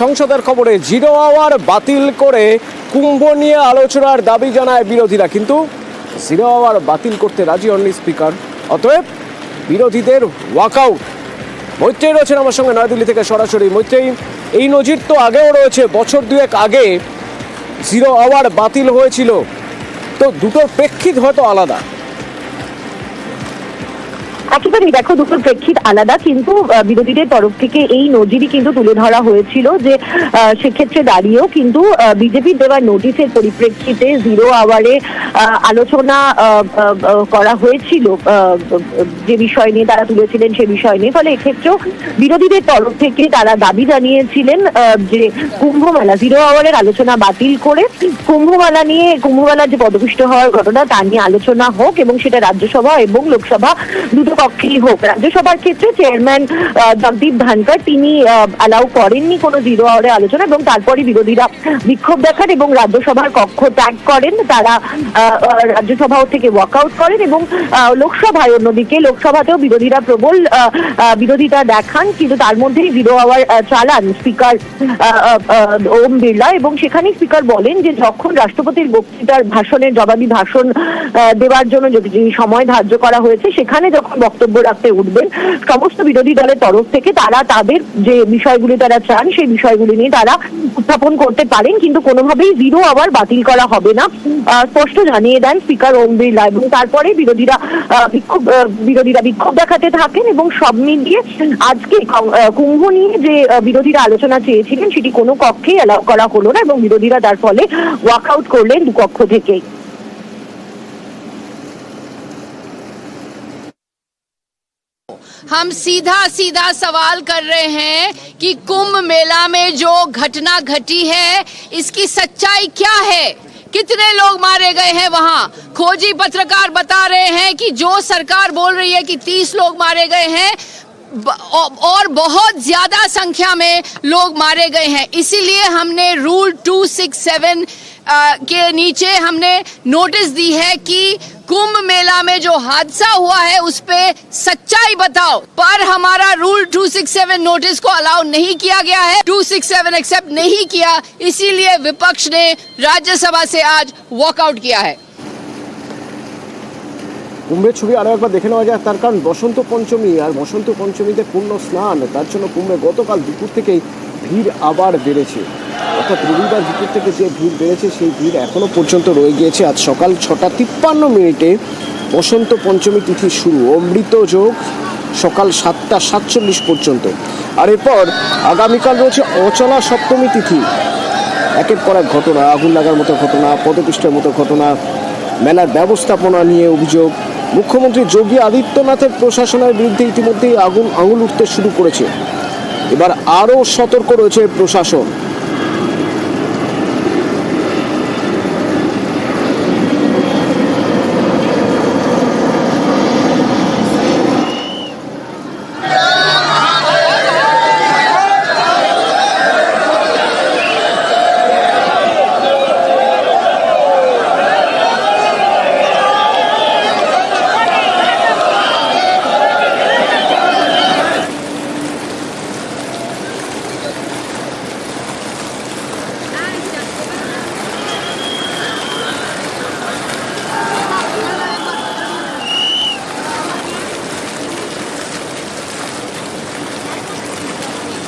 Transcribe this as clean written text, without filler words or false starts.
সংসদের খবরে zero hour বাতিল করে কুম্ভ নিয়ে আলোচনার দাবি জানায় বিরোধীরা, কিন্তু জিরো আওয়ার বাতিল করতে রাজি হননি স্পিকার। অতএব বিরোধীদের ওয়াকআউট। মৈত্রেয়ী রয়েছেন আমার সঙ্গে নয়াদিল্লি থেকে সরাসরি। মৈত্রেয়ী, এই নজির তো আগেও রয়েছে, বছর দুয়েক আগে জিরো আওয়ার বাতিল হয়েছিল, তো দুটোর প্রেক্ষিত হয়তো আলাদা। একেবারেই দেখো, দুটোর প্রেক্ষিত আলাদা, কিন্তু বিরোধীদের তরফ থেকে এই নজিরই কিন্তু তুলে ধরা হয়েছিল যে সেক্ষেত্রে দাঁড়িয়েও কিন্তু বিজেপির দেওয়া নোটিশের পরিপ্রেক্ষিতে জিরো আওয়ারে আলোচনা করা হয়েছিল, যে বিষয় নিয়ে তারা তুলেছিলেন সে বিষয় নিয়ে। ফলে এক্ষেত্রেও বিরোধীদের তরফ থেকে তারা দাবি জানিয়েছিলেন যে কুম্ভমেলা জিরো আওয়ারের আলোচনা বাতিল করে কুম্ভমেলার যে পদপিষ্ট হওয়ার ঘটনা তা নিয়ে আলোচনা হোক, এবং সেটা রাজ্যসভা এবং লোকসভা দুটো কক্ষেই হোক। রাজ্যসভার ক্ষেত্রে চেয়ারম্যান জগদীপ ধনকর তিনি অ্যালাউ করেননি কোনো জিরো আওয়ারে আলোচনা, এবং তারপরে বিরোধীরা বিক্ষোভ দেখান এবং রাজ্যসভার কক্ষ ত্যাগ করেন। তারা রাজ্যসভা থেকে ওয়াকআউট করেন, এবং অন্যদিকে লোকসভাতেও বিরোধীরা প্রবল বিরোধিতা দেখান, কিন্তু তার মধ্যেই জিরো আওয়ার চালান স্পিকার ওম বিড়লা। এবং সেখানে স্পিকার বলেন যে যখন রাষ্ট্রপতির বক্তৃতার ভাষণের জবাবি ভাষণ দেওয়ার জন্য যে সময় ধার্য করা হয়েছে, সেখানে যখন বক্তব্য রাখতে উঠবেন সমস্ত বিরোধী দলের তরফ থেকে তারা তাদের যে বিষয়গুলি তারা চান সেই বিষয়গুলি নিয়ে তারা উত্থাপন করতে পারেন, কিন্তু কোনোভাবেই জিরো আওয়ার বাতিল করা হবে না, স্পষ্ট জানিয়ে দেন স্পিকার ওম বিড়লা। এবং তারপরে বিরোধীরা বিক্ষোভ দেখাতে থাকেন, এবং সব মিলিয়ে আজকে কুম্ভ নিয়ে যে বিরোধীরা আলোচনা চেয়েছিলেন সেটি কোনো কক্ষেই অ্যালাউ করা হলো না, এবং বিরোধীরা তার ফলে ওয়াকআউট করলেন দুকক্ষ থেকেই। हम सीधा सीधा सवाल कर रहे हैं कि कुंभ मेला में जो घटना घटी है इसकी सच्चाई क्या है, कितने लोग मारे गए हैं वहां। खोजी पत्रकार बता रहे हैं कि जो सरकार बोल रही है कि 30 लोग मारे गए हैं और बहुत ज्यादा संख्या में लोग मारे गए हैं। इसीलिए हमने रूल 267 के नीचे हमने नोटिस दी है कि कुंभ मेला में जो हादसा हुआ है उस पे सच्चाई बताओ, पर हमारा रूल 267 नोटिस को अलाउ नहीं किया गया है, 267 एक्सेप्ट नहीं किया, इसीलिए विपक्ष ने राज्यसभा से आज वॉकआउट किया है। কুম্ভের ছবি আরো একবার দেখে নেওয়া যায়, তার কারণ বসন্ত পঞ্চমী, আর বসন্ত পঞ্চমীতে পূর্ণ স্নান, তার জন্য কুম্ভে গতকাল দুপুর থেকেই ভিড় আবার বেড়েছে। অর্থাৎ রবিবার দুপুর থেকে যে ভিড় বেড়েছে সেই ভিড় এখনো পর্যন্ত রয়ে গিয়েছে। আজ সকাল 6:53 বসন্ত পঞ্চমী তিথি শুরু, অমৃত যোগ সকাল 7:47 পর্যন্ত। আর এরপর আগামীকাল রয়েছে অচলা সপ্তমী তিথি। একের পর এক ঘটনা, আগুন লাগার মতো ঘটনা, পদপিষ্টের মতো ঘটনা, মেলার ব্যবস্থাপনা নিয়ে অভিযোগ। মুখ্যমন্ত্রী যোগী আদিত্যনাথের প্রশাসনের বিরুদ্ধে ইতিমধ্যেই আঙুল উঠতে শুরু করেছে। এবার আরও সতর্ক রয়েছে প্রশাসন।